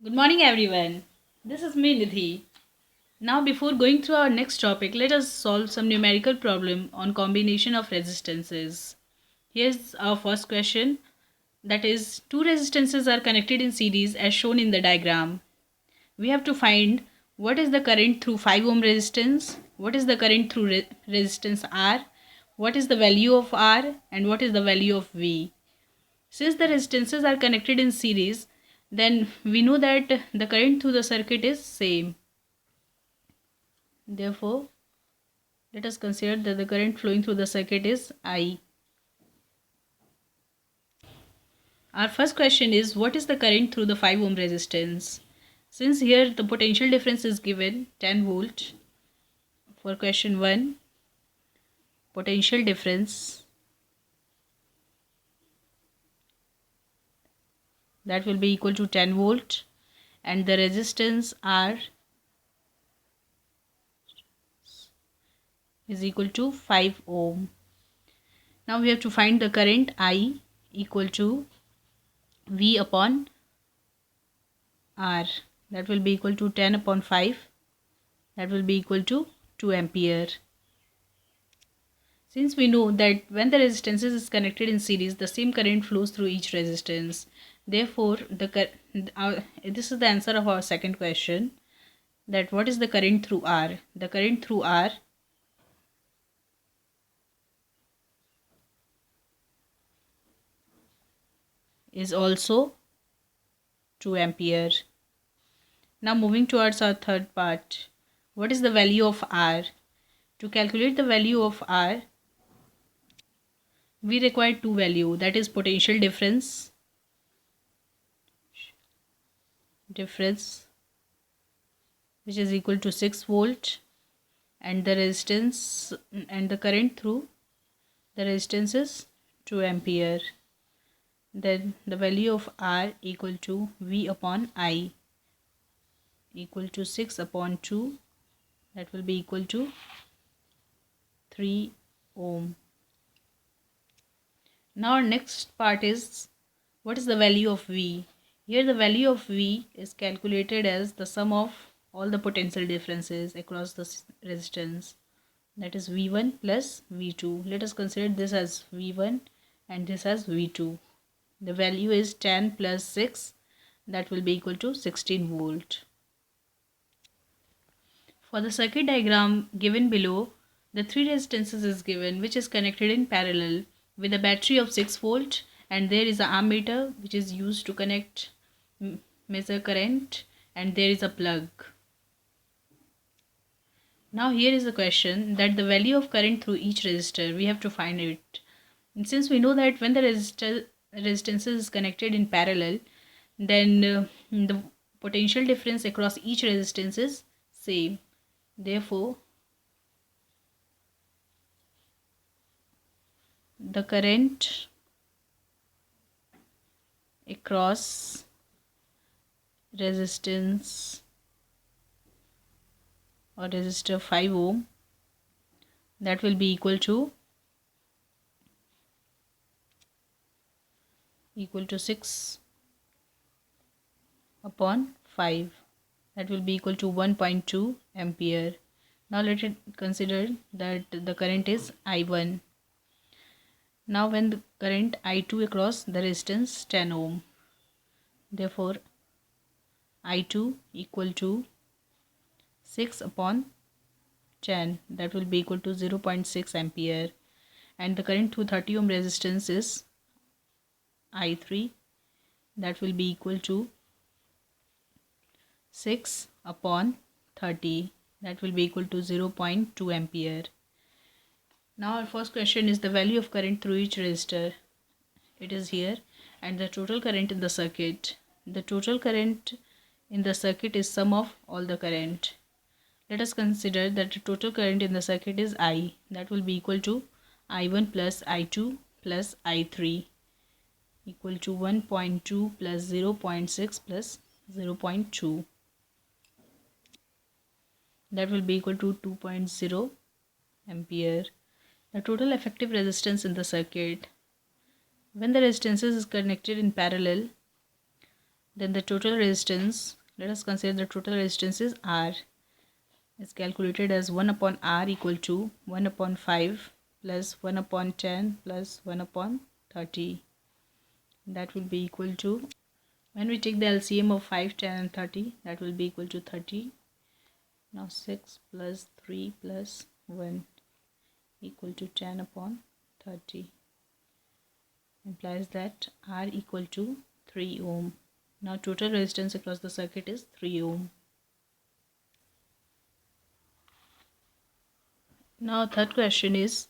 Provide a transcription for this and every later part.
Good morning, everyone. This is me, Nidhi. Now, before going through our next topic, let us solve some numerical problem on combination of resistances. Here's our first question. That is, two resistances are connected in series as shown in the diagram. We have to find what is the current through 5 ohm resistance, what is the current through resistance R, what is the value of R, and what is the value of V. Since the resistances are connected in series, then we know that the current through the circuit is same. Therefore, let us consider that the current flowing through the circuit is I. Our first question is, what is the current through the 5 ohm resistance? Since here the potential difference is given 10 volt, for question 1, potential difference, that will be equal to 10 volt, and the resistance R is equal to 5 ohm. Now we have to find the current I equal to V upon R. That will be equal to 10 upon 5. That will be equal to 2 ampere. Since we know that when the resistances is connected in series, the same current flows through each resistance. Therefore, this is the answer of our second question. That what is the current through R? The current through R is also 2 ampere. Now moving towards our third part. What is the value of R? To calculate the value of R, we require two values, that is potential difference which is equal to 6 volt, and the resistance and the current through the resistance is 2 ampere. Then the value of R equal to V upon I equal to 6 upon 2, that will be equal to 3 ohm. Now our next part is, what is the value of V? Here the value of V is calculated as the sum of all the potential differences across the resistance, that is V1 plus V2. Let us consider this as V1 and this as V2. The value is 10 plus 6, that will be equal to 16 volt. For the circuit diagram given below, the three resistances is given which is connected in parallel with a battery of 6 volt, and there is an ammeter which is used to connect measure current, and there is a plug. Now here is the question that the value of current through each resistor, we have to find it. And since we know that when the resistances is connected in parallel, then the potential difference across each resistance is same. Therefore, the current across resistance or resistor 5 ohm, that will be equal to 6 upon 5, that will be equal to 1.2 ampere. Now let it consider that the current is I1. Now when the current I2 across the resistance 10 ohm, therefore I2 equal to 6 upon 10, that will be equal to 0.6 ampere, and the current through 30 ohm resistance is I3, that will be equal to 6 upon 30, that will be equal to 0.2 ampere. Now our first question is the value of current through each resistor. It is here, and the total current in the circuit. The total current in the circuit is sum of all the current. Let us consider that the total current in the circuit is I, that will be equal to I1 plus I2 plus I3 equal to 1.2 plus 0.6 plus 0.2, that will be equal to 2.0 ampere. The total effective resistance in the circuit. When the resistances is connected in parallel, Then the total resistance, let us consider the total resistance is R, is calculated as 1 upon R equal to 1 upon 5 plus 1 upon 10 plus 1 upon 30. That will be equal to, when we take the LCM of 5, 10 and 30, that will be equal to 30. Now 6 plus 3 plus 1 equal to 10 upon 30. Implies that R equal to 3 ohm. Now total resistance across the circuit is 3 ohm. Now third question is,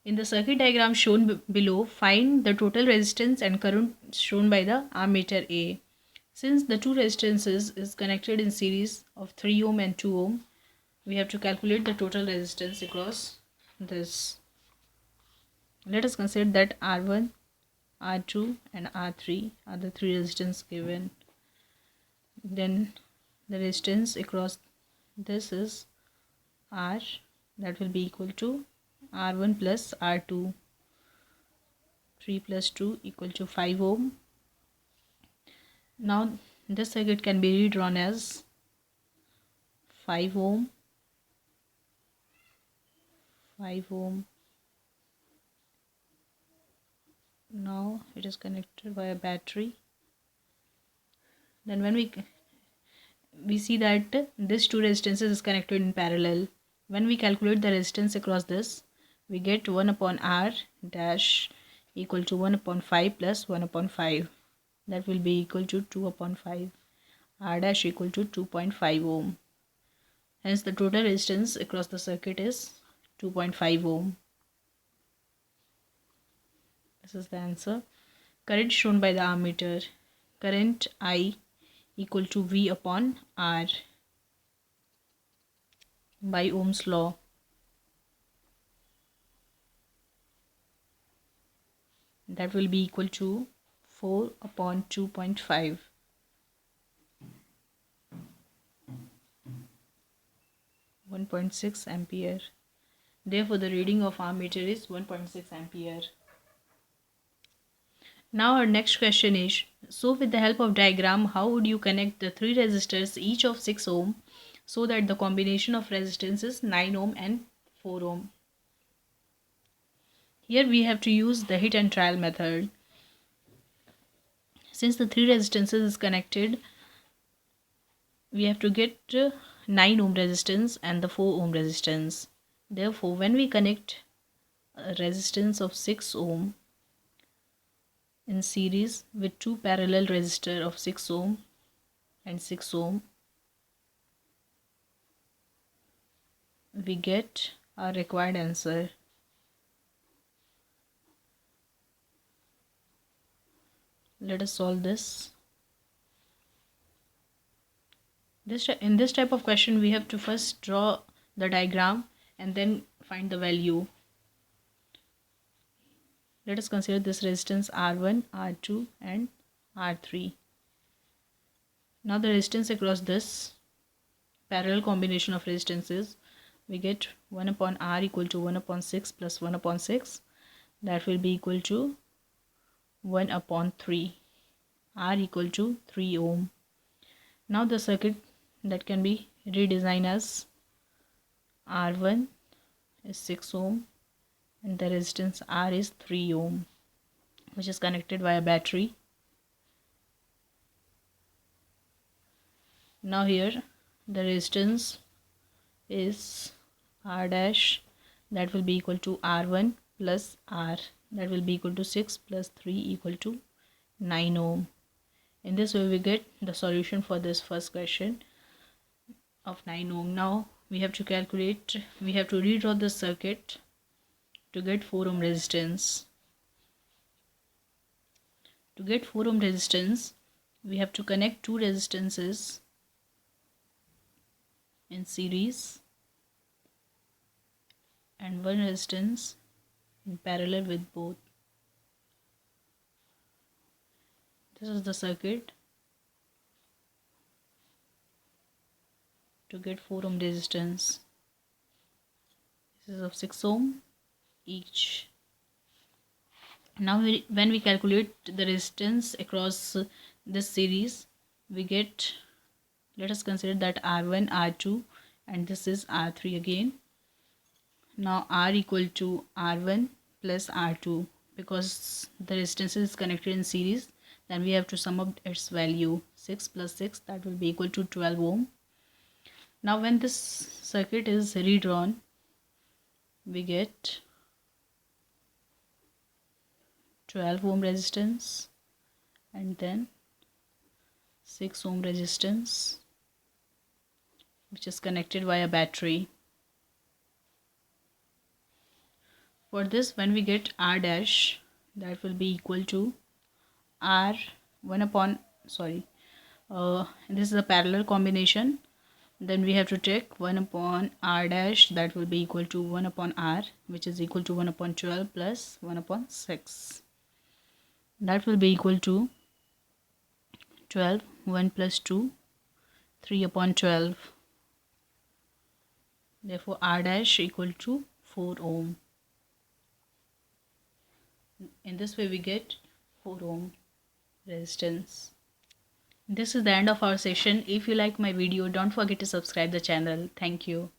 in the circuit diagram shown below, find the total resistance and current shown by the ammeter A. Since the two resistances is connected in series of 3 ohm and 2 ohm, we have to calculate the total resistance across this. Let us consider that R1, R2 and R3 are the three resistance given. Then the resistance across this is R, that will be equal to R1 plus R2. 3 plus 2 equal to 5 ohm. Now this circuit can be redrawn as 5 ohm, 5 ohm. Now it is connected by a battery. Then when we see that this two resistances is connected in parallel. When we calculate the resistance across this, we get 1 upon R dash equal to 1 upon 5 plus 1 upon 5. That will be equal to 2 upon 5. R dash equal to 2.5 ohm. Hence the total resistance across the circuit is 2.5 ohm. This is the answer. Current shown by the ammeter. Current I equal to V upon R by Ohm's law. That will be equal to 4 upon 2.5. 1.6 ampere. Therefore, the reading of ammeter is 1.6 ampere. Now our next question is, so with the help of diagram, how would you connect the three resistors each of 6 ohm so that the combination of resistance is 9 ohm and 4 ohm? Here we have to use the hit and trial method. Since the three resistances is connected, we have to get 9 ohm resistance and the 4 ohm resistance. Therefore, when we connect a resistance of 6 ohm in series with two parallel resistor of 6 ohm and 6 ohm, we get our required answer. Let us solve this. In this type of question, we have to first draw the diagram and then find the value. Let us consider this resistance R1, R2 and R3. Now the resistance across this parallel combination of resistances, we get 1 upon R equal to 1 upon 6 plus 1 upon 6. That will be equal to 1 upon 3. R equal to 3 ohm. Now the circuit that can be redesigned as R1 is 6 ohm and the resistance R is 3 ohm, which is connected via battery. Now here the resistance is R dash, that will be equal to R1 plus R, that will be equal to 6 plus 3 equal to 9 ohm. In this way we get the solution for this first question of 9 ohm. Now we have to redraw the circuit to get 4 ohm resistance. To get 4 ohm resistance, we have to connect two resistances in series and one resistance in parallel with both. This is the circuit to get 4 ohm resistance. This is of 6 ohm each. Now when we calculate the resistance across this series, we get, let us consider that R1, R2, and this is R3 again. Now R equal to R1 plus R2, because the resistance is connected in series, then we have to sum up its value. 6 plus 6, that will be equal to 12 ohm. Now when this circuit is redrawn, we get 12 ohm resistance and then 6 ohm resistance, which is connected via battery. For this, when we get R dash, that will be equal to R 1 upon, this is a parallel combination. Then we have to take 1 upon R dash, that will be equal to 1 upon R, which is equal to 1 upon 12 plus 1 upon 6. That will be equal to 12, 1 plus 2, 3 upon 12. Therefore, R dash equal to 4 ohm. In this way, we get 4 ohm resistance. This is the end of our session. If you like my video, don't forget to subscribe the channel. Thank you.